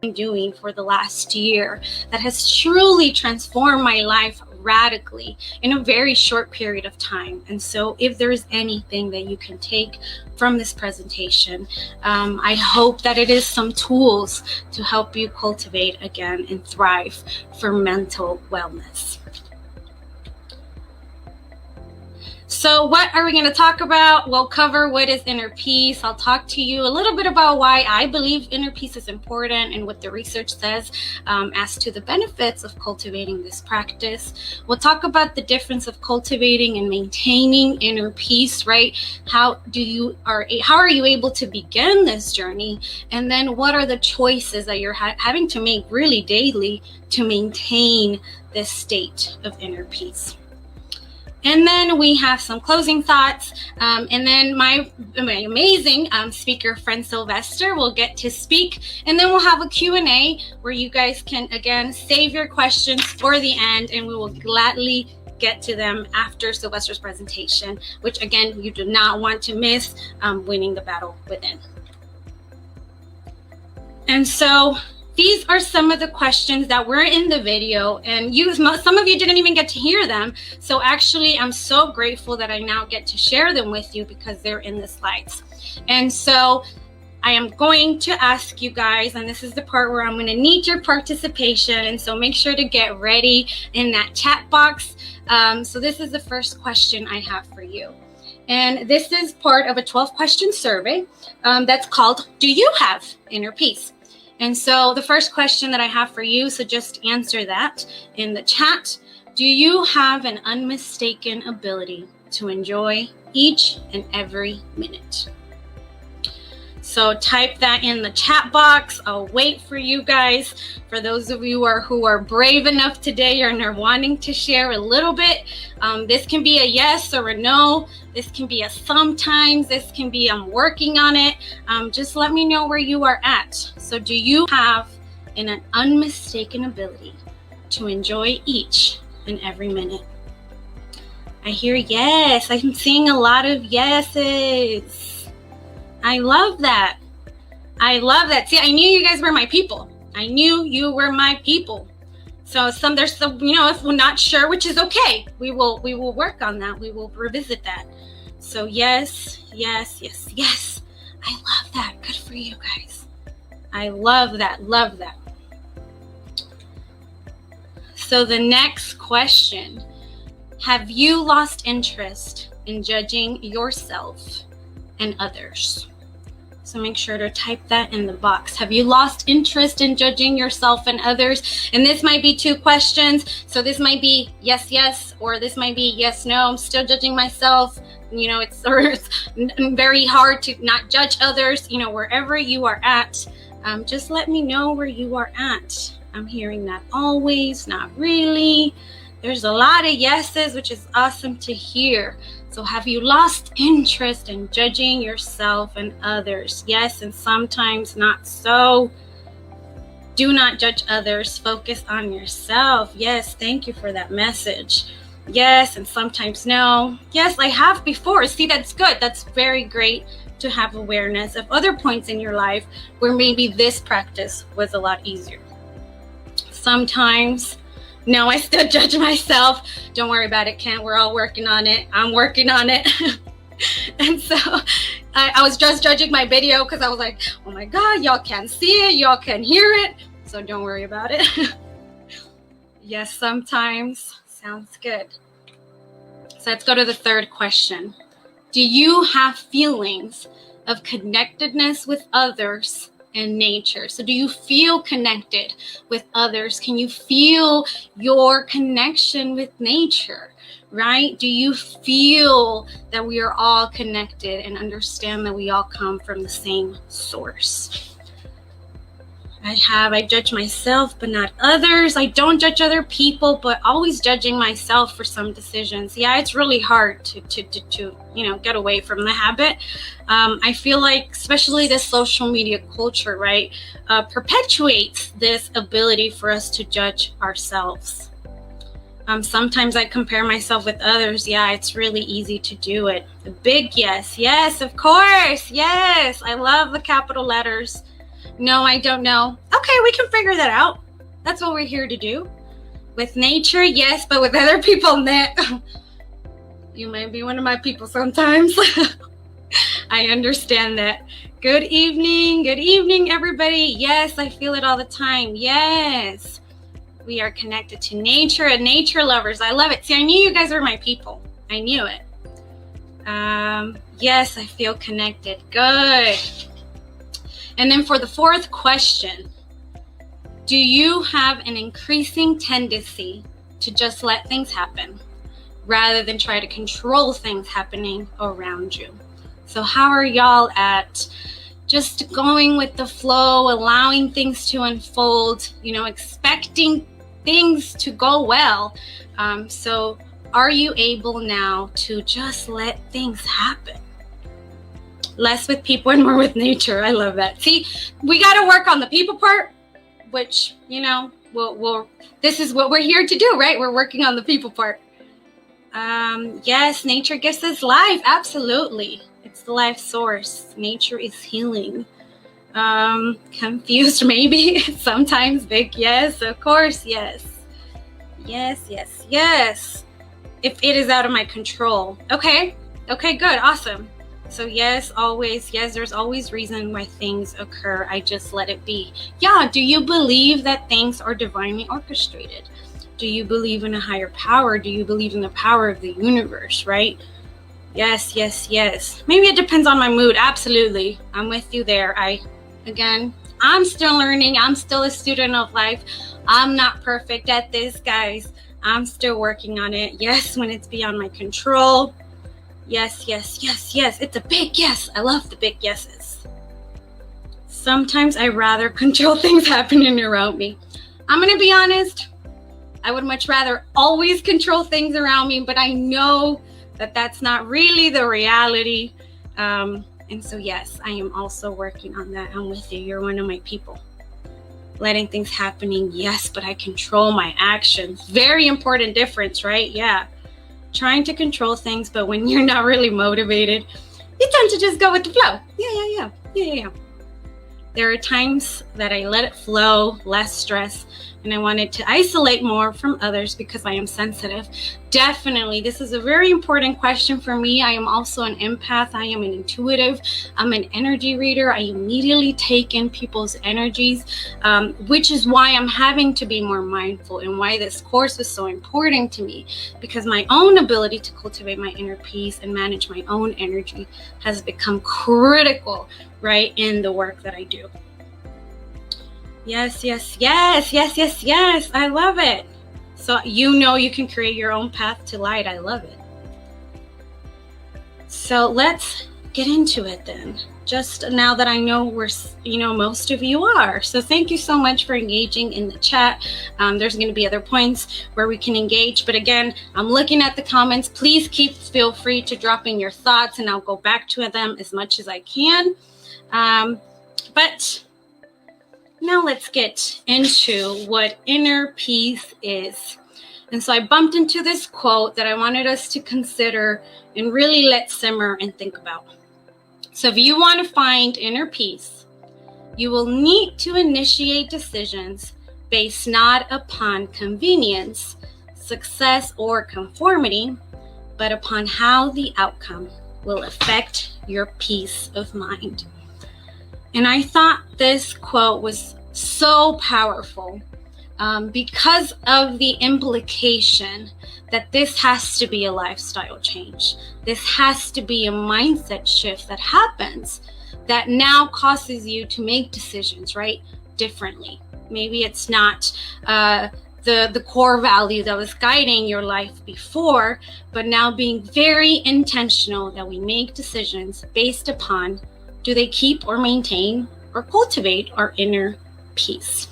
doing for the last year that has truly transformed my life radically in a very short period of time. And so if there's anything that you can take from this presentation, I hope that it is some tools to help you cultivate again and thrive for mental wellness. So what are we going to talk about? We'll cover what is inner peace. I'll talk to you a little bit about why I believe inner peace is important and what the research says as to the benefits of cultivating this practice. We'll talk about the difference of cultivating and maintaining inner peace, right? How are you able to begin this journey? And then what are the choices that you're having to make really daily to maintain this state of inner peace? And then we have some closing thoughts. And then my amazing speaker friend Sylvester will get to speak. And then we'll have a Q&A where you guys can, again, save your questions for the end. And we will gladly get to them after Sylvester's presentation, which, again, you do not want to miss, Winning the Battle Within. And so these are some of the questions that were in the video, and some of you didn't even get to hear them. So actually, I'm so grateful that I now get to share them with you because they're in the slides. And so I am going to ask you guys, and this is the part where I'm going to need your participation. And so make sure to get ready in that chat box. So this is the first question I have for you. And this is part of a 12-question survey that's called, Do You Have Inner Peace? And so the first question that I have for you, so just answer that in the chat. Do you have an unmistaken ability to enjoy each and every minute? So type that in the chat box. I'll wait for you guys. For those of you who are brave enough today and are wanting to share a little bit, this can be a yes or a no. This can be a sometimes. This can be I'm working on it. Just let me know where you are at. So do you have an unmistaken ability to enjoy each and every minute? I hear yes. I'm seeing a lot of yeses. I love that. I love that. See, I knew you guys were my people. I knew you were my people. So there's some, if we're not sure, which is okay. We will work on that. We will revisit that. So yes, yes, yes, yes. I love that. Good for you guys. I love that. Love that. So the next question, have you lost interest in judging yourself and others? So make sure to type that in the box. Have you lost interest in judging yourself and others? And this might be 2 questions. So this might be yes, yes, or this might be yes, no. I'm still judging myself. It's very hard to not judge others. Wherever you are at, just let me know where you are at. I'm hearing that always, not really. There's a lot of yeses, which is awesome to hear. So have you lost interest in judging yourself and others? Yes, and sometimes not so. Do not judge others. Focus on yourself. Yes, thank you for that message. Yes, and sometimes no. Yes, I have before. See, that's good. That's very great to have awareness of other points in your life where maybe this practice was a lot easier. Sometimes, no, I still judge myself. Don't worry about it, Kent. We're all working on it. I'm working on it. And so I was just judging my video because I was like, oh my God, y'all can't see it. Y'all can hear it. So don't worry about it. Yes, sometimes. Sounds good. So let's go to the third question. Do you have feelings of connectedness with others and nature? So do you feel connected with others? Can you feel your connection with nature, right? Do you feel that we are all connected and understand that we all come from the same source? I judge myself, but not others. I don't judge other people, but always judging myself for some decisions. Yeah, it's really hard to get away from the habit. I feel like, especially the social media culture, right, perpetuates this ability for us to judge ourselves. Sometimes I compare myself with others. Yeah, it's really easy to do it. The big yes. Yes, of course. Yes, I love the capital letters. No, I don't know. Okay, we can figure that out. That's what we're here to do. With nature, yes, but with other people, you might be one of my people sometimes. I understand that. Good evening, everybody. Yes, I feel it all the time. Yes, we are connected to nature and nature lovers. I love it. See, I knew you guys were my people. I knew it. Yes, I feel connected. Good. And then for the fourth question, do you have an increasing tendency to just let things happen rather than try to control things happening around you? So how are y'all at just going with the flow, allowing things to unfold, expecting things to go well? So are you able now to just let things happen? Less with people and more with nature. I love that. See, we got to work on the people part, which, this is what we're here to do, right? We're working on the people part. Yes, nature gives us life. Absolutely. It's the life source. Nature is healing. Confused maybe. Sometimes big yes, of course, yes. Yes. If it is out of my control. Okay, good, awesome. So yes, always, yes, there's always reason why things occur. I just let it be. Yeah, do you believe that things are divinely orchestrated? Do you believe in a higher power? Do you believe in the power of the universe, right? Yes. Maybe it depends on my mood. Absolutely. I'm with you there. I'm still learning. I'm still a student of life. I'm not perfect at this, guys. I'm still working on it. Yes, when it's beyond my control. Yes. It's a big yes. I love the big yeses. Sometimes I rather control things happening around me. I'm going to be honest. I would much rather always control things around me, but I know that that's not really the reality. And so, yes, I am also working on that. I'm with you. You're one of my people. Letting things happening, yes, but I control my actions. Very important difference, right? Yeah. Trying to control things, but when you're not really motivated, you tend to just go with the flow. Yeah. There are times that I let it flow, less stress, and I wanted to isolate more from others because I am sensitive. Definitely, this is a very important question for me. I am also an empath. I am an intuitive. I'm an energy reader. I immediately take in people's energies, which is why I'm having to be more mindful and why this course is so important to me, because my own ability to cultivate my inner peace and manage my own energy has become critical, right, in the work that I do. Yes. I love it. So you can create your own path to light. I love it. So let's get into it then. Just now that I know most of you are. So thank you so much for engaging in the chat. There's going to be other points where we can engage. But again, I'm looking at the comments. Please feel free to drop in your thoughts and I'll go back to them as much as I can. But now let's get into what inner peace is. And so I bumped into this quote that I wanted us to consider and really let simmer and think about. So if you want to find inner peace, you will need to initiate decisions based not upon convenience, success, or conformity, but upon how the outcome will affect your peace of mind. And I thought this quote was so powerful because of the implication that this has to be a lifestyle change. This has to be a mindset shift that happens that now causes you to make decisions, right, differently. Maybe it's not the core value that was guiding your life before, but now being very intentional that we make decisions based upon, do they keep or maintain or cultivate our inner peace?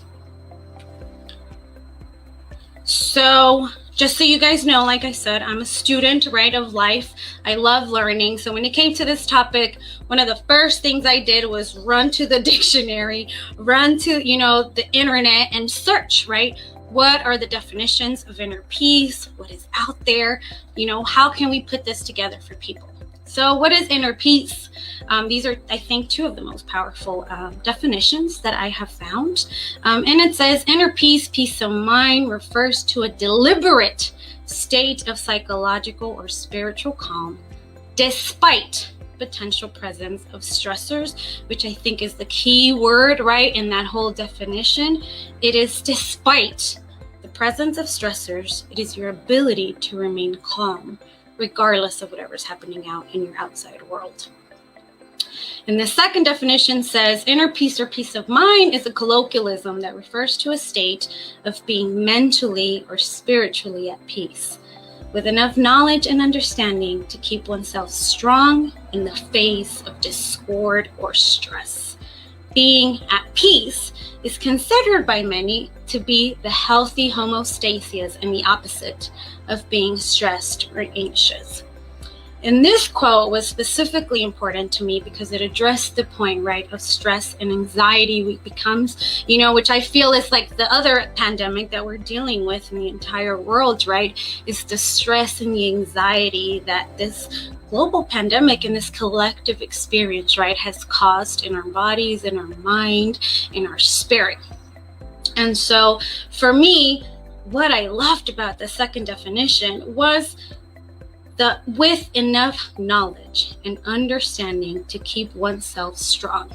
So just so you guys know, like I said, I'm a student, right, of life. I love learning. So when it came to this topic, one of the first things I did was run to the dictionary, run to, the internet and search, right? What are the definitions of inner peace? What is out there? How can we put this together for people? So what is inner peace? These are, I think, two of the most powerful definitions that I have found. And it says inner peace, peace of mind, refers to a deliberate state of psychological or spiritual calm despite potential presence of stressors, which I think is the key word, right, in that whole definition. It is despite the presence of stressors, it is your ability to remain calm regardless of whatever's happening out in your outside world. And the second definition says inner peace or peace of mind is a colloquialism that refers to a state of being mentally or spiritually at peace, with enough knowledge and understanding to keep oneself strong in the face of discord or stress. Being at peace is considered by many to be the healthy homeostasis and the opposite of being stressed or anxious. And this quote was specifically important to me because it addressed the point, right, of stress and anxiety becomes, which I feel is like the other pandemic that we're dealing with in the entire world, right, is the stress and the anxiety that this global pandemic and this collective experience, right, has caused in our bodies, in our mind, in our spirit. And so for me, what I loved about the second definition was with enough knowledge and understanding to keep oneself strong.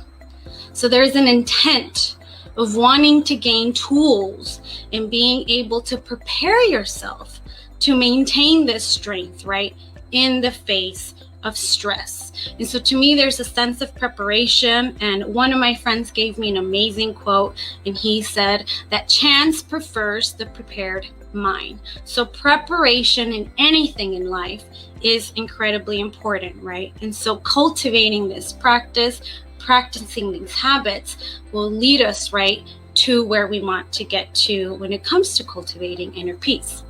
So there's an intent of wanting to gain tools and being able to prepare yourself to maintain this strength, right, in the face of stress. And so to me, there's a sense of preparation. And one of my friends gave me an amazing quote, and he said that chance prefers the prepared mind. So preparation in anything in life is incredibly important, right? And so cultivating this practice, practicing these habits will lead us, right, to where we want to get to when it comes to cultivating inner peace.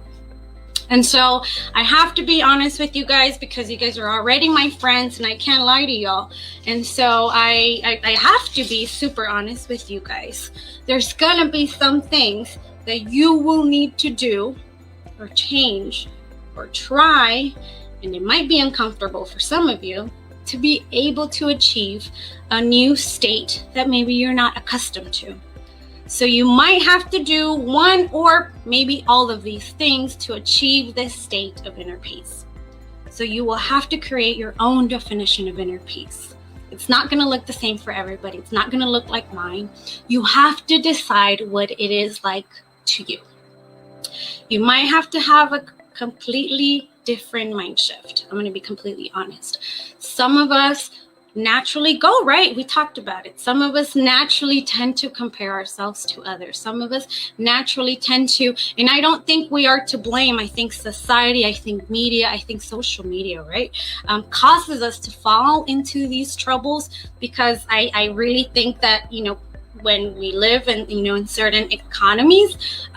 And so I have to be honest with you guys because you guys are already my friends and I can't lie to y'all. And so I have to be super honest with you guys. There's gonna be some things that you will need to do or change or try, and it might be uncomfortable for some of you, to be able to achieve a new state that maybe you're not accustomed to. So you might have to do one or maybe all of these things to achieve this state of inner peace. So you will have to create your own definition of inner peace. It's not going to look the same for everybody. It's not going to look like mine. You have to decide what it is like to you. You might have to have a completely different mind shift. I'm going to be completely honest. Some of us naturally go, right? We talked about it. Some of us naturally tend to compare ourselves to others. Some of us naturally tend to, and I don't think we are to blame. I think society, I think media, I think social media, right, causes us to fall into these troubles because I really think that, when we live in certain economies,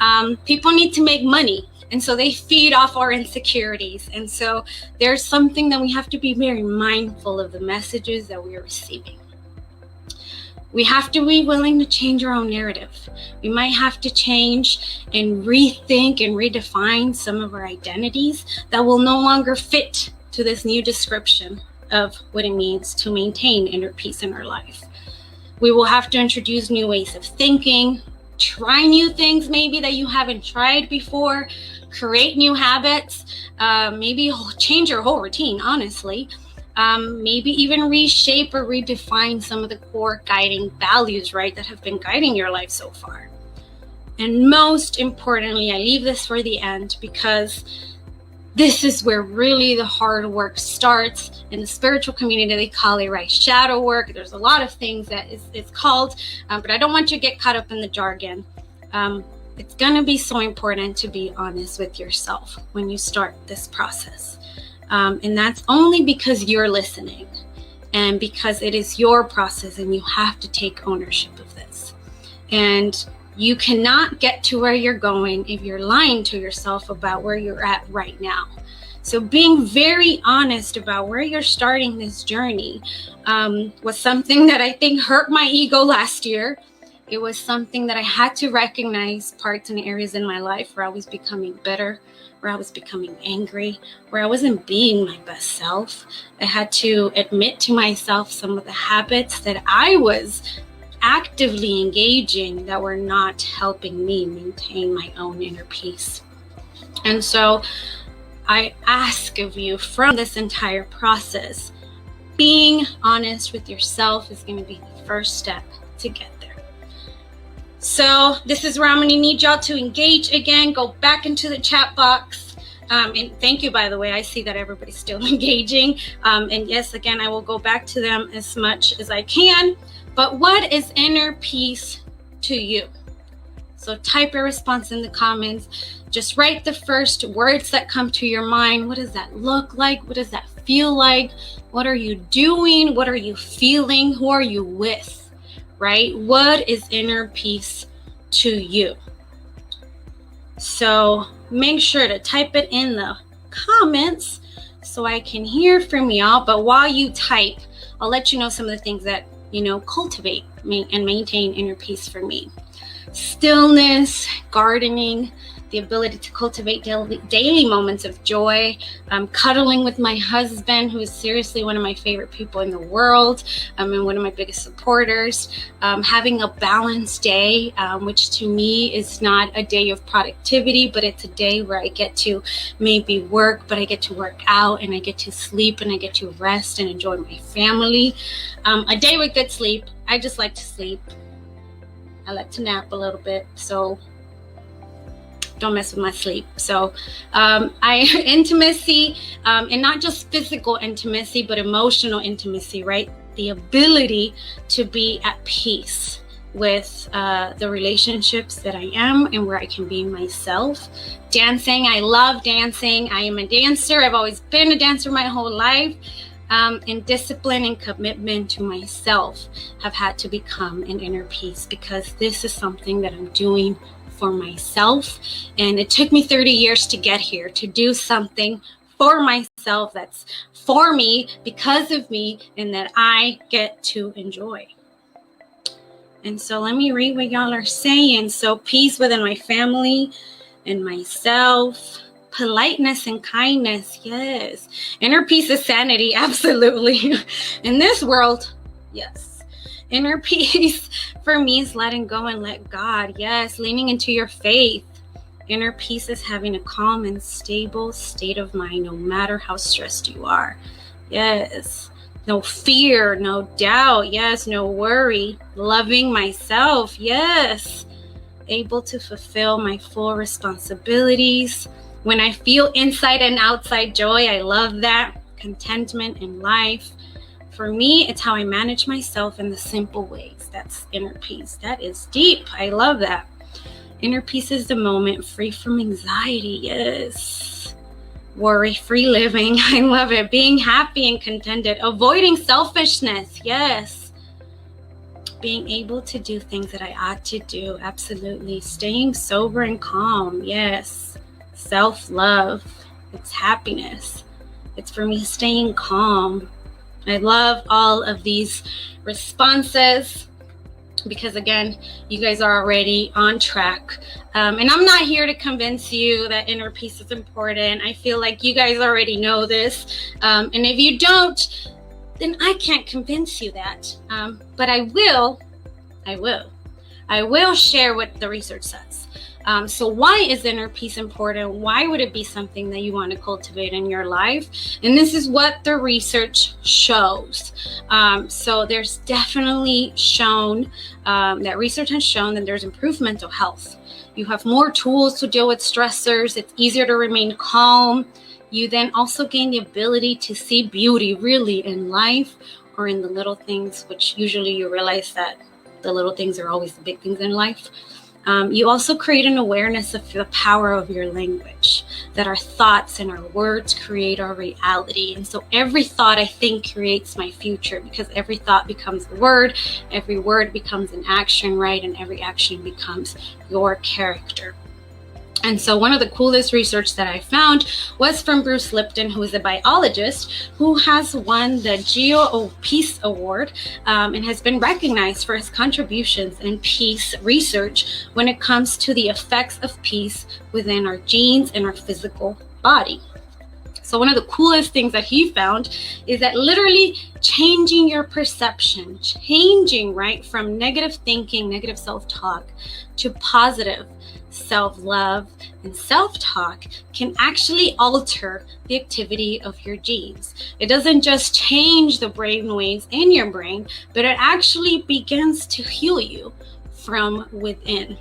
people need to make money. And so they feed off our insecurities. And so there's something that we have to be very mindful of the messages that we are receiving. We have to be willing to change our own narrative. We might have to change and rethink and redefine some of our identities that will no longer fit to this new description of what it means to maintain inner peace in our life. We will have to introduce new ways of thinking, try new things maybe that you haven't tried before, create new habits, maybe change your whole routine, honestly. Maybe even reshape or redefine some of the core guiding values, right, that have been guiding your life so far. And most importantly, I leave this for the end because this is where really the hard work starts. In the spiritual community, they call it, right, shadow work. There's a lot of things that it's called, but I don't want you to get caught up in the jargon. It's going to be so important to be honest with yourself when you start this process. And that's only because you're listening and because it is your process and you have to take ownership of this. And you cannot get to where you're going if you're lying to yourself about where you're at right now. So being very honest about where you're starting this journey was something that I think hurt my ego last year. It was something that I had to recognize parts and areas in my life where I was becoming bitter, where I was becoming angry, where I wasn't being my best self. I had to admit to myself some of the habits that I was actively engaging that were not helping me maintain my own inner peace. And so I ask of you from this entire process, being honest with yourself is going to be the first step to get there. So this is where I'm going to need y'all to engage again. Go back into the chat box. And thank you, by the way. I see that everybody's still engaging. And yes, again, I will go back to them as much as I can. But what is inner peace to you? So type your response in the comments. Just write the first words that come to your mind. What does that look like? What does that feel like? What are you doing? What are you feeling? Who are you with? Right? What is inner peace to you? So make sure to type it in the comments so I can hear from y'all. But while you type, I'll let you know some of the things that, cultivate and maintain inner peace for me. Stillness, gardening, the ability to cultivate daily moments of joy, cuddling with my husband, who is seriously one of my favorite people in the world, and one of my biggest supporters, having a balanced day, which to me is not a day of productivity, but it's a day where I get to maybe work, but I get to work out, and I get to sleep, and I get to rest and enjoy my family. A day with good sleep. I just like to sleep. I like to nap a little bit, so don't mess with my sleep. So intimacy, and not just physical intimacy, but emotional intimacy, right? The ability to be at peace with the relationships that I am and where I can be myself. Dancing, I love dancing. I am a dancer. I've always been a dancer my whole life. And discipline and commitment to myself have had to become an inner peace, because this is something that I'm doing for myself. And it took me 30 years to get here, to do something for myself that's for me, because of me, and that I get to enjoy. And so let me read what y'all are saying. So peace within my family and myself. Politeness and kindness, yes. Inner peace is sanity, absolutely. In this world, yes. Inner peace for me is letting go and let God, yes. Leaning into your faith. Inner peace is having a calm and stable state of mind, no matter how stressed you are. Yes. No fear, no doubt, yes. No worry. Loving myself, yes. Able to fulfill my full responsibilities. When I feel inside and outside joy, I love that. Contentment in life. For me, it's how I manage myself in the simple ways. That's inner peace. That is deep. I love that. Inner peace is the moment free from anxiety. Yes. Worry-free living. I love it. Being happy and contented. Avoiding selfishness. Yes. Being able to do things that I ought to do. Absolutely. Staying sober and calm. Yes. Self-love, it's happiness. It's for me staying calm. I love all of these responses, because again, you guys are already on track. And I'm not here to convince you that inner peace is important. I feel like you guys already know this. And if you don't, then I can't convince you that. But I will share what the research says. So why is inner peace important? Why would it be something that you want to cultivate in your life? And this is what the research shows. So there's definitely shown, that research has shown that there's improved mental health. You have more tools to deal with stressors. It's easier to remain calm. You then also gain the ability to see beauty really in life, or in the little things, which usually you realize that the little things are always the big things in life. You also create an awareness of the power of your language, that our thoughts and our words create our reality. And so every thought I think creates my future, because every thought becomes a word, every word becomes an action, right? And every action becomes your character. And so one of the coolest research that I found was from Bruce Lipton, who is a biologist who has won the Geo Peace Award and has been recognized for his contributions in peace research when it comes to the effects of peace within our genes and our physical body. So one of the coolest things that he found is that literally changing your perception, changing, right, from negative thinking, negative self-talk to positive self-love and self-talk can actually alter the activity of your genes. It doesn't just change the brain waves in your brain, but it actually begins to heal you from within.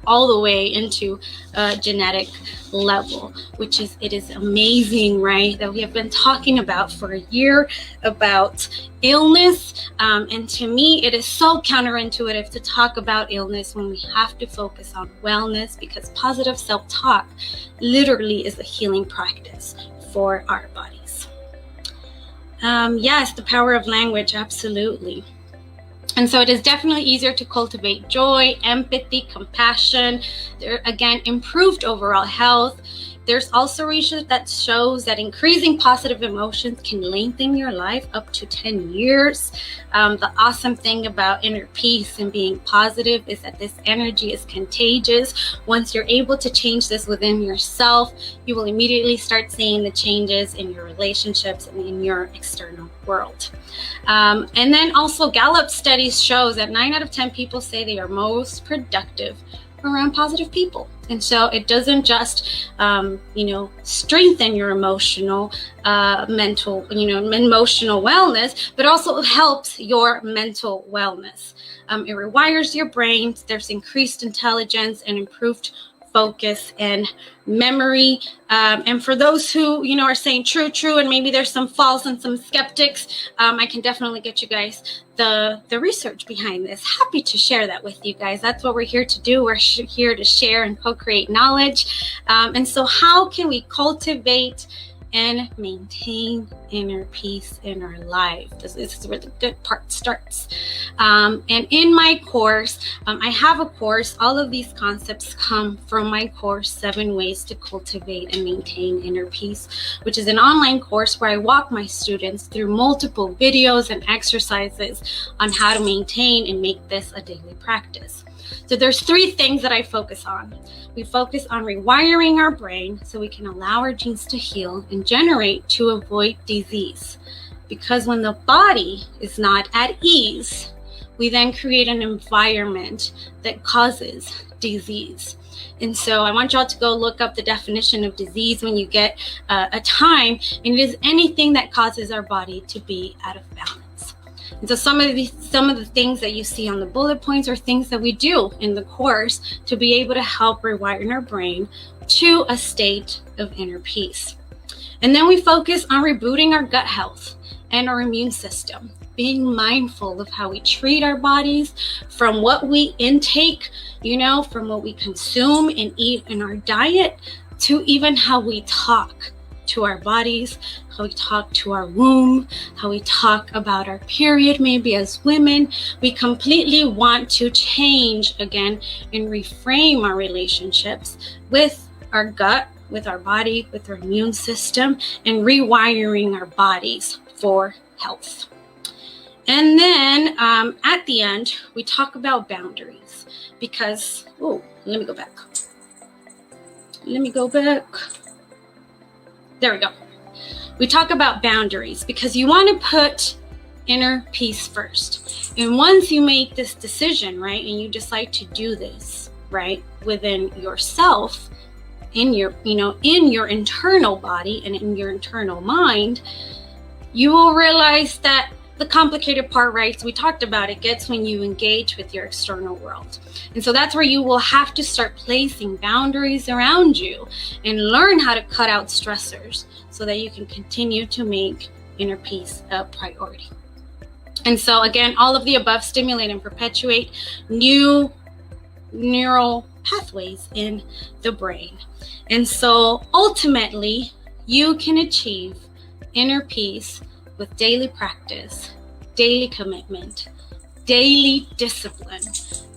All the way into a genetic level, which is, it is amazing, right? That we have been talking about for a year about illness. And to me, it is so counterintuitive to talk about illness when we have to focus on wellness, because positive self-talk literally is a healing practice for our bodies. Yes, the power of language, absolutely. And so it is definitely easier to cultivate joy, empathy, compassion, again, improved overall health. There's also research that shows that increasing positive emotions can lengthen your life up to 10 years. The awesome thing about inner peace and being positive is that this energy is contagious. Once you're able to change this within yourself, you will immediately start seeing the changes in your relationships and in your external world. And then also Gallup studies shows that 9 out of 10 people say they are most productive around positive people. And so it doesn't just, strengthen your emotional, mental, emotional wellness, but also helps your mental wellness. It rewires your brain. There's increased intelligence and improved focus and memory. And for those who, are saying true, and maybe there's some false and some skeptics, I can definitely get you guys the research behind this. Happy to share that with you guys. That's what we're here to do. We're here to share and co-create knowledge. And so how can we cultivate and maintain inner peace in our life? This is where the good part starts. And in my course, I have a course. All of these concepts come from my course, 7 Ways to Cultivate and Maintain Inner Peace, which is an online course where I walk my students through multiple videos and exercises on how to maintain and make this a daily practice. So there's 3 things that I focus on. We focus on rewiring our brain so we can allow our genes to heal and generate to avoid disease. Because when the body is not at ease, we then create an environment that causes disease. And so I want y'all to go look up the definition of disease when you get a time, and it is anything that causes our body to be out of balance. And so some of the things that you see on the bullet points are things that we do in the course to be able to help rewire our brain to a state of inner peace. And then we focus on rebooting our gut health and our immune system, being mindful of how we treat our bodies, from what we intake, from what we consume and eat in our diet, to even how we talk to our bodies, how we talk to our womb, how we talk about our period, maybe as women. We completely want to change again and reframe our relationships with our gut, with our body, with our immune system, and rewiring our bodies for health. And then at the end, we talk about boundaries because, let me go back. There we go. We talk about boundaries because you want to put inner peace first. And once you make this decision, right, and you decide to do this, right, within yourself, in your internal body and in your internal mind, you will realize that the complicated part, right, so we talked about it, gets when you engage with your external world. And so that's where you will have to start placing boundaries around you and learn how to cut out stressors so that you can continue to make inner peace a priority. And so again, all of the above stimulate and perpetuate new neural pathways in the brain. And so ultimately, you can achieve inner peace with daily practice, daily commitment, daily discipline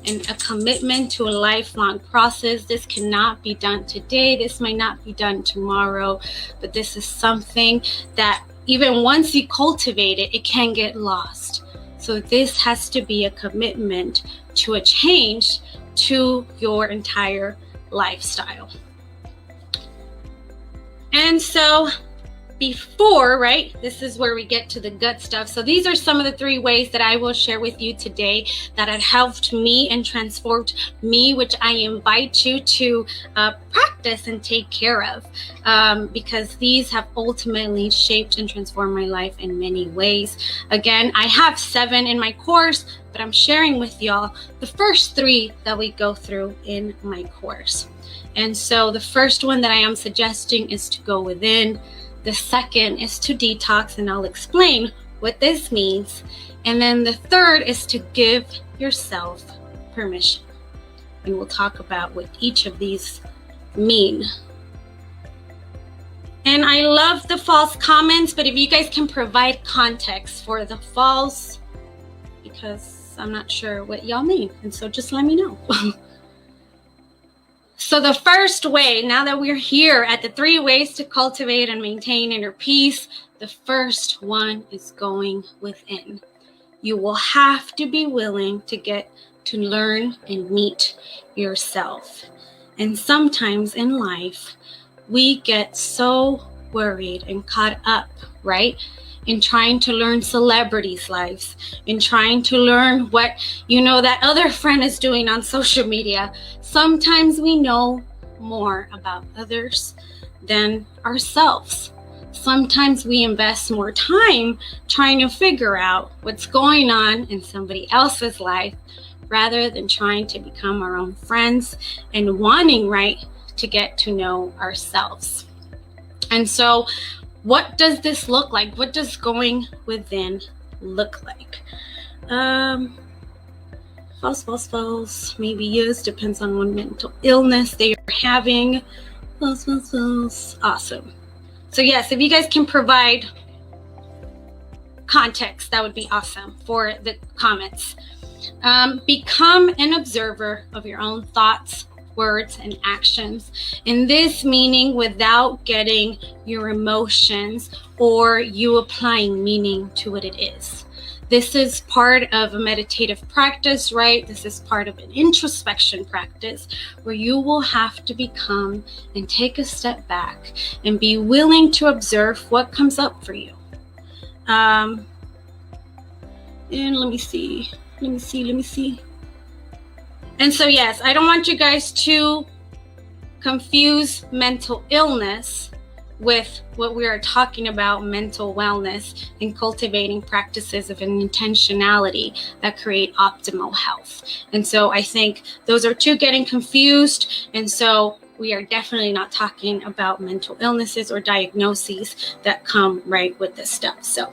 and a commitment to a lifelong process. This cannot be done today. This might not be done tomorrow, but this is something that even once you cultivate it, it can get lost. So this has to be a commitment to a change to your entire lifestyle. And so before, right, this is where we get to the good stuff. So these are some of the 3 ways that I will share with you today that have helped me and transformed me, which I invite you to practice and take care of, because these have ultimately shaped and transformed my life in many ways. Again, I have 7 in my course, but I'm sharing with y'all the first 3 that we go through in my course. And so the first one that I am suggesting is to go within. The second is to detox, and I'll explain what this means. And then the third is to give yourself permission. And we'll talk about what each of these mean. And I love the false comments, but if you guys can provide context for the false, because I'm not sure what y'all mean. And so just let me know. So the first way, now that we're here at the 3 ways to cultivate and maintain inner peace, the first one is going within. You will have to be willing to get to learn and meet yourself. And sometimes in life, we get so worried and caught up, right, in trying to learn celebrities' lives, in trying to learn what, that other friend is doing on social media. Sometimes we know more about others than ourselves. Sometimes we invest more time trying to figure out what's going on in somebody else's life rather than trying to become our own friends and wanting, right, to get to know ourselves. And so what does this look like? What does going within look like? False. Maybe yes, depends on what mental illness they are having. False. Awesome. So yes, if you guys can provide context, that would be awesome for the comments. Become an observer of your own thoughts, words, and actions. And this meaning without getting your emotions or you applying meaning to what it is. This is part of a meditative practice, right? This is part of an introspection practice where you will have to become and take a step back and be willing to observe what comes up for you. And let me see. And so, yes, I don't want you guys to confuse mental illness with what we are talking about, mental wellness and cultivating practices of an intentionality that create optimal health. And so I think those are 2 getting confused. And so we are definitely not talking about mental illnesses or diagnoses that come right with this stuff. So,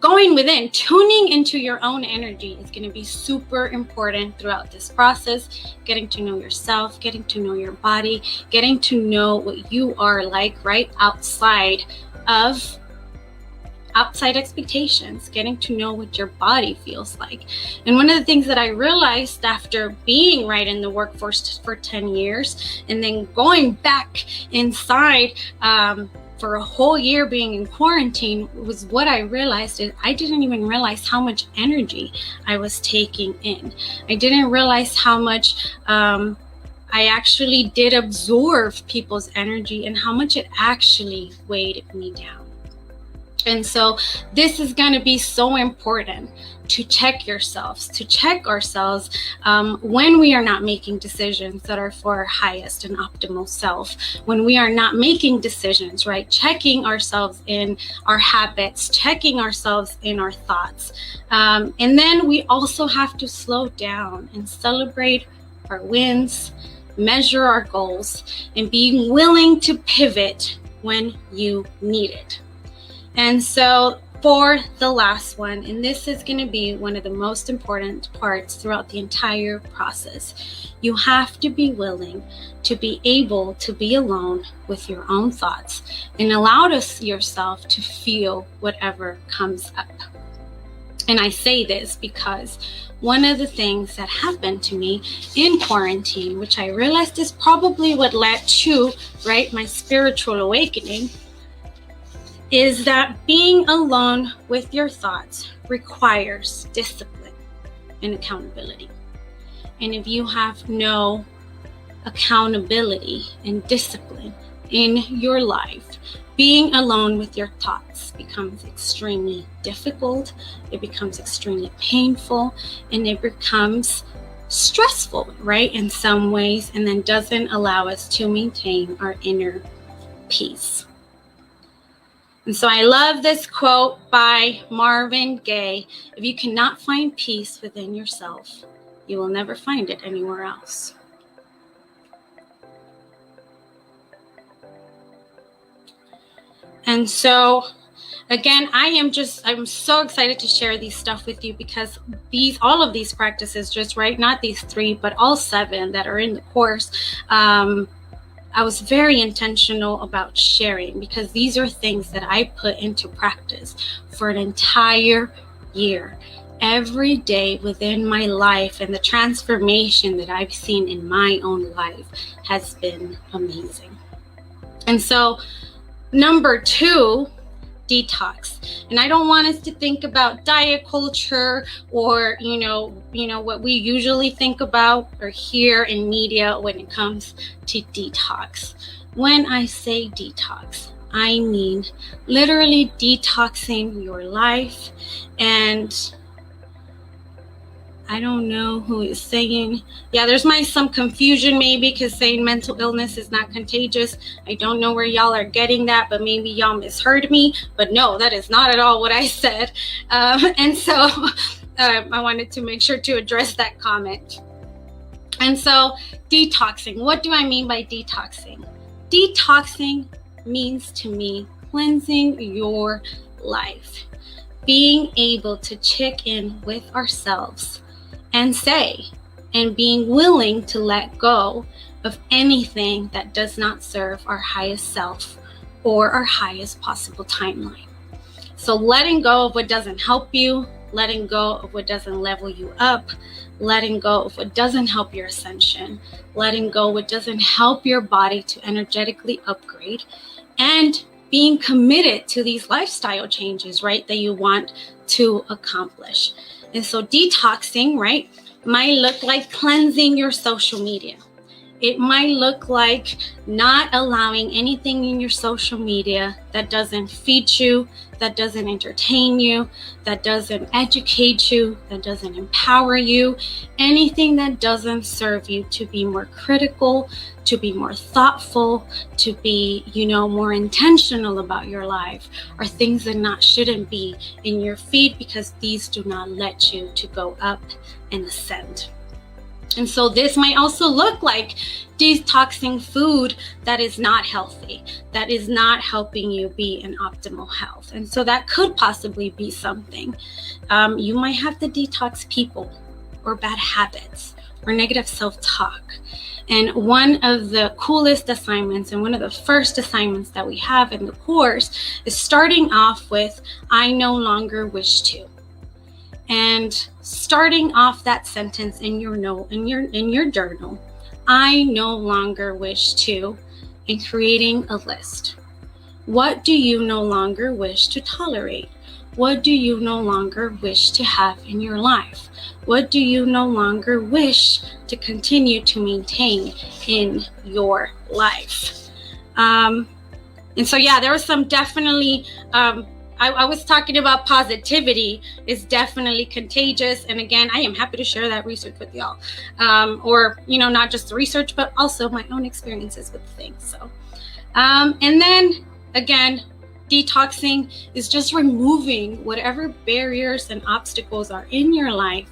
going within, tuning into your own energy is going to be super important throughout this process. Getting to know yourself, getting to know your body, getting to know what you are like right outside expectations, getting to know what your body feels like. And one of the things that I realized after being right in the workforce for 10 years and then going back inside, for a whole year being in quarantine, was what I realized is I didn't even realize how much energy I was taking in. I didn't realize how much I actually did absorb people's energy and how much it actually weighed me down. And so this is going to be so important to check yourselves, to check ourselves when we are not making decisions that are for our highest and optimal self, when we are not making decisions, right? Checking ourselves in our habits, checking ourselves in our thoughts. And then we also have to slow down and celebrate our wins, measure our goals, and being willing to pivot when you need it. And so for the last one, and this is going to be one of the most important parts throughout the entire process, you have to be willing to be able to be alone with your own thoughts and allow yourself to feel whatever comes up. And I say this because one of the things that happened to me in quarantine, which I realized is probably what led to, right, my spiritual awakening, is that being alone with your thoughts requires discipline and accountability. And if you have no accountability and discipline in your life, being alone with your thoughts becomes extremely difficult, it becomes extremely painful, and it becomes stressful, right, in some ways, and then doesn't allow us to maintain our inner peace. And so I love this quote by Marvin Gaye: if you cannot find peace within yourself, you will never find it anywhere else. And so, again, I'm so excited to share these stuff with you, because all of these practices, just right, not these 3, but all 7 that are in the course, I was very intentional about sharing, because these are things that I put into practice for an entire year, every day within my life, and the transformation that I've seen in my own life has been amazing. And so, number 2, detox. And I don't want us to think about diet culture or, you know, what we usually think about or hear in media when it comes to detox. When I say detox, I mean literally detoxing your life. And I don't know who is saying, yeah, there's some confusion maybe, because saying mental illness is not contagious. I don't know where y'all are getting that, but maybe y'all misheard me. But no, that is not at all what I said. And so I wanted to make sure to address that comment. And so detoxing, what do I mean by detoxing? Detoxing means to me cleansing your life, being able to check in with ourselves and being willing to let go of anything that does not serve our highest self or our highest possible timeline. So letting go of what doesn't help you, letting go of what doesn't level you up, letting go of what doesn't help your ascension, letting go of what doesn't help your body to energetically upgrade, and being committed to these lifestyle changes, right, that you want to accomplish. And so detoxing, right, might look like cleansing your social media. It might look like not allowing anything in your social media that doesn't feed you, that doesn't entertain you, that doesn't educate you, that doesn't empower you, anything that doesn't serve you to be more critical, to be more thoughtful, to be, more intentional about your life, are things that shouldn't be in your feed, because these do not let you to go up and ascend. And so this might also look like detoxing food that is not healthy, that is not helping you be in optimal health. And so that could possibly be something. You might have to detox people or bad habits or negative self-talk. And one of the coolest assignments and one of the first assignments that we have in the course is starting off with, I no longer wish to. And starting off that sentence in your journal, I no longer wish to, and creating a list. What do you no longer wish to tolerate? What do you no longer wish to have in your life? What do you no longer wish to continue to maintain in your life? And so, there was some definitely, I was talking about positivity is definitely contagious. And again, I am happy to share that research with y'all. Or, not just the research, but also my own experiences with things. So, and then again, detoxing is just removing whatever barriers and obstacles are in your life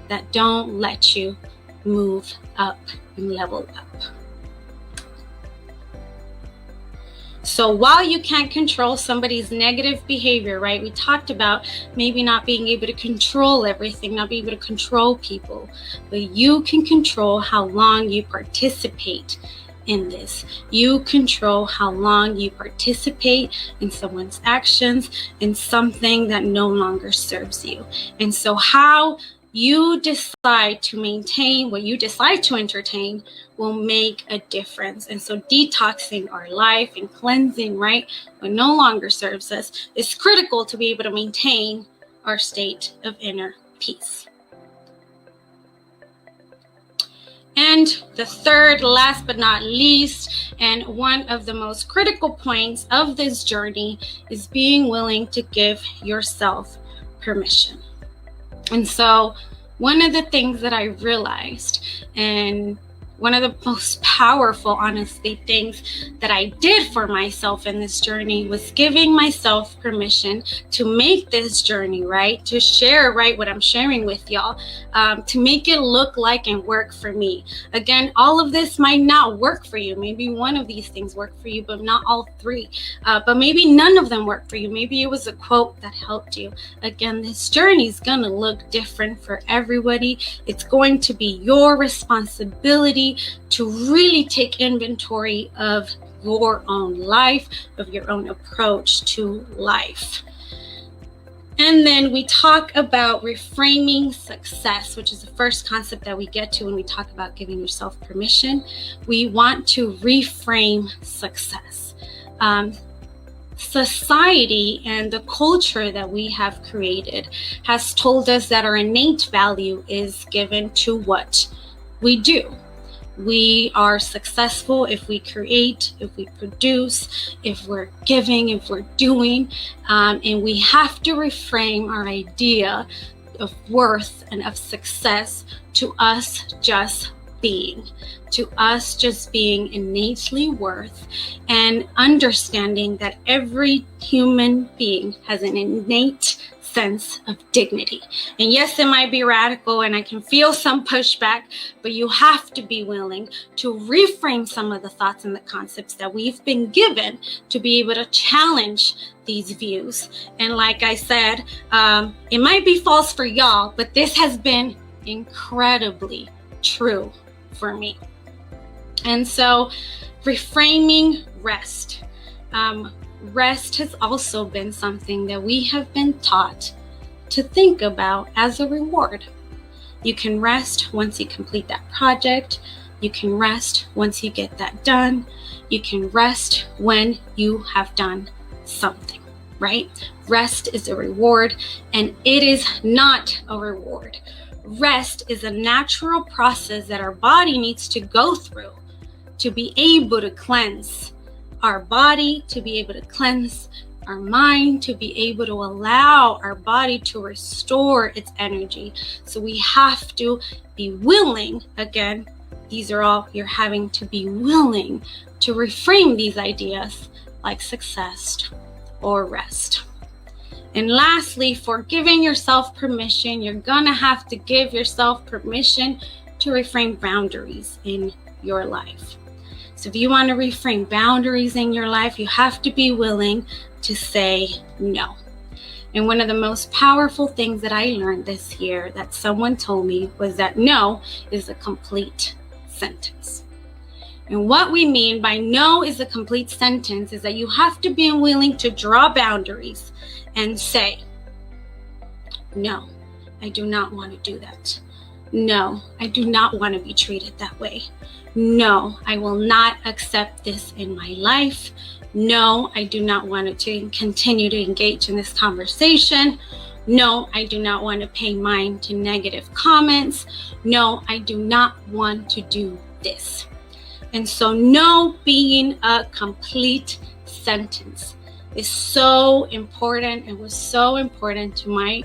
that don't let you move up and level up. So while you can't control somebody's negative behavior, right? We talked about maybe not being able to control everything, not being able to control people, but you can control how long you participate in this. You control how long you participate in someone's actions, in something that no longer serves you. And so how you decide to maintain what you decide to entertain will make a difference. And so detoxing our life and cleansing, right, what no longer serves us is critical to be able to maintain our state of inner peace. And the third, last but not least, and one of the most critical points of this journey is being willing to give yourself permission. And so one of the things that I realized, and one of the most powerful, honestly, things that I did for myself in this journey was giving myself permission to make this journey, right? To share, right, what I'm sharing with y'all, to make it look like and work for me. Again, all of this might not work for you. Maybe one of these things work for you, but not all three. But maybe none of them work for you. Maybe it was a quote that helped you. Again, this journey is going to look different for everybody. It's going to be your responsibility to really take inventory of your own life, of your own approach to life. And then we talk about reframing success, which is the first concept that we get to when we talk about giving yourself permission. We want to reframe success. Society and the culture that we have created has told us that our innate value is given to what we do. We are successful if we create, if we produce, if we're giving, if we're doing, and we have to reframe our idea of worth and of success to us just being, innately worth, and understanding that every human being has an innate sense of dignity. And yes, it might be radical and I can feel some pushback, but you have to be willing to reframe some of the thoughts and the concepts that we've been given to be able to challenge these views. And like I said, it might be false for y'all, but this has been incredibly true for me. And so reframing rest. Rest has also been something that we have been taught to think about as a reward. You can rest once you complete that project. You can rest once you get that done. You can rest when you have done something, right? Rest is a reward, and it is not a reward. Rest is a natural process that our body needs to go through to be able to cleanse our body, to be able to cleanse our mind, to be able to allow our body to restore its energy. So we have to be willing, again, these are all, you're having to be willing to reframe these ideas like success or rest. And lastly, for giving yourself permission, you're gonna have to give yourself permission to reframe boundaries in your life. So if you want to reframe boundaries in your life, you have to be willing to say no. And one of the most powerful things that I learned this year that someone told me was that no is a complete sentence. And what we mean by no is a complete sentence is that you have to be willing to draw boundaries and say, no, I do not want to do that. No, I do not want to be treated that way. No, I will not accept this in my life. No, I do not want to continue to engage in this conversation. No, I do not want to pay mind to negative comments. No, I do not want to do this. And so no being a complete sentence is so important. It was so important to my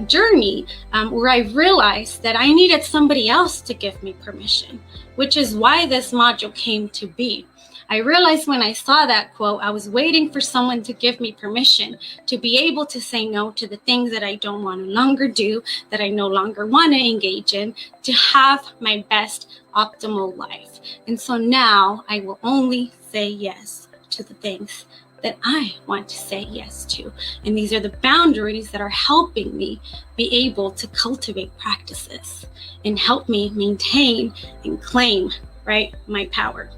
journey where I realized that I needed somebody else to give me permission, which is why this module came to be. I realized when I saw that quote, I was waiting for someone to give me permission to be able to say no to the things that I don't want to longer do, that I no longer want to engage in, to have my best optimal life. And so now I will only say yes to the things that I want to say yes to. And these are the boundaries that are helping me be able to cultivate practices and help me maintain and claim, right, my power.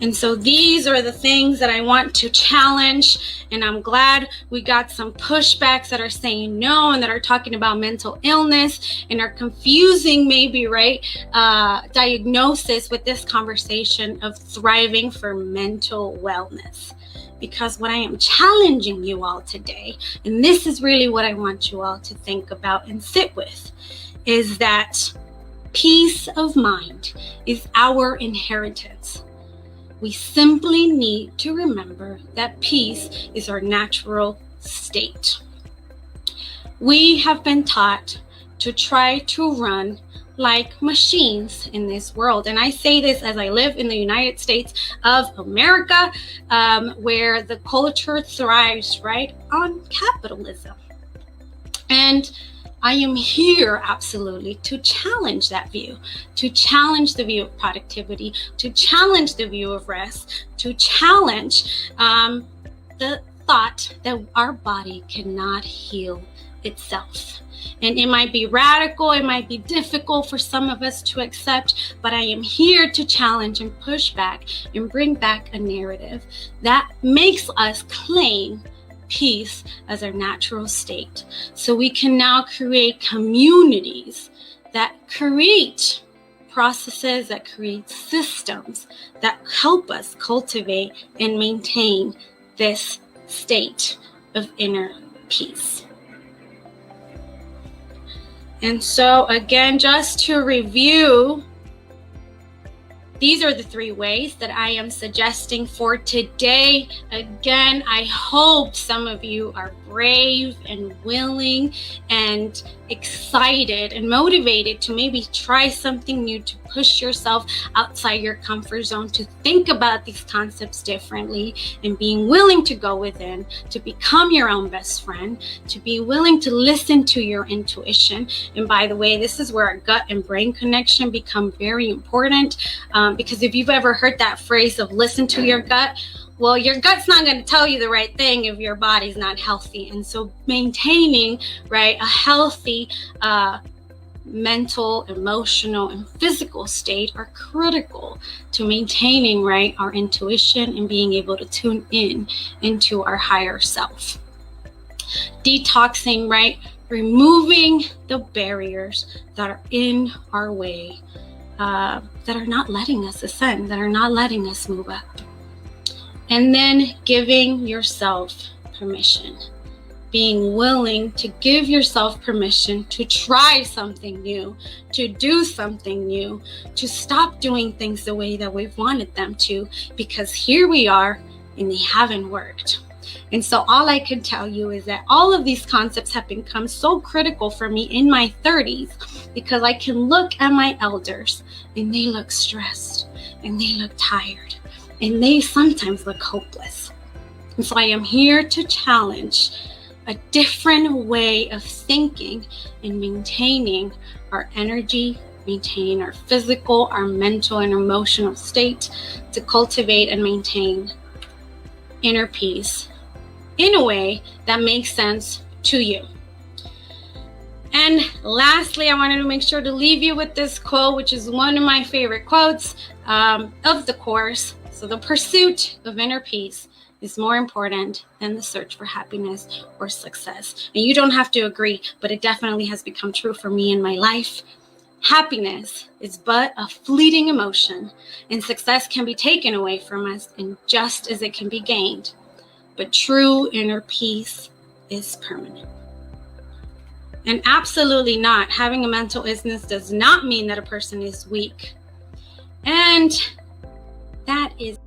And so these are the things that I want to challenge. And I'm glad we got some pushbacks that are saying no and that are talking about mental illness and are confusing maybe, right, diagnosis with this conversation of thriving for mental wellness. Because what I am challenging you all today, and this is really what I want you all to think about and sit with, is that peace of mind is our inheritance. We simply need to remember that peace is our natural state. We have been taught to try to run like machines in this world. And I say this as I live in the United States of America, where the culture thrives, right, on capitalism. And I am here absolutely to challenge that view, to challenge the view of productivity, to challenge the view of rest, to challenge the thought that our body cannot heal itself. And it might be radical, it might be difficult for some of us to accept, but I am here to challenge and push back and bring back a narrative that makes us claim peace as our natural state. So we can now create communities that create processes, that create systems that help us cultivate and maintain this state of inner peace. And so again, just to review, these are the 3 ways that I am suggesting for today. Again, I hope some of you are brave and willing and excited and motivated to maybe try something new, to push yourself outside your comfort zone, to think about these concepts differently, and being willing to go within, to become your own best friend, to be willing to listen to your intuition. And by the way, this is where our gut and brain connection become very important, because if you've ever heard that phrase of listen to your gut, well, your gut's not going to tell you the right thing if your body's not healthy. And so maintaining, right, a healthy mental, emotional, and physical state are critical to maintaining, right, our intuition and being able to tune in into our higher self. Detoxing, right, removing the barriers that are in our way, that are not letting us ascend, that are not letting us move up. And then giving yourself permission, being willing to give yourself permission to try something new, to do something new, to stop doing things the way that we've wanted them to, because here we are and they haven't worked. And so all I can tell you is that all of these concepts have become so critical for me in my 30s, because I can look at my elders and they look stressed and they look tired and they sometimes look hopeless. And so I am here to challenge a different way of thinking and maintaining our energy, maintaining our physical, our mental, and emotional state, to cultivate and maintain inner peace in a way that makes sense to you. And lastly, I wanted to make sure to leave you with this quote, which is one of my favorite quotes of the course. So the pursuit of inner peace is more important than the search for happiness or success. And you don't have to agree, but it definitely has become true for me in my life. Happiness is but a fleeting emotion, and success can be taken away from us, and just as it can be gained. But true inner peace is permanent. And absolutely not, having a mental illness does not mean that a person is weak. And that is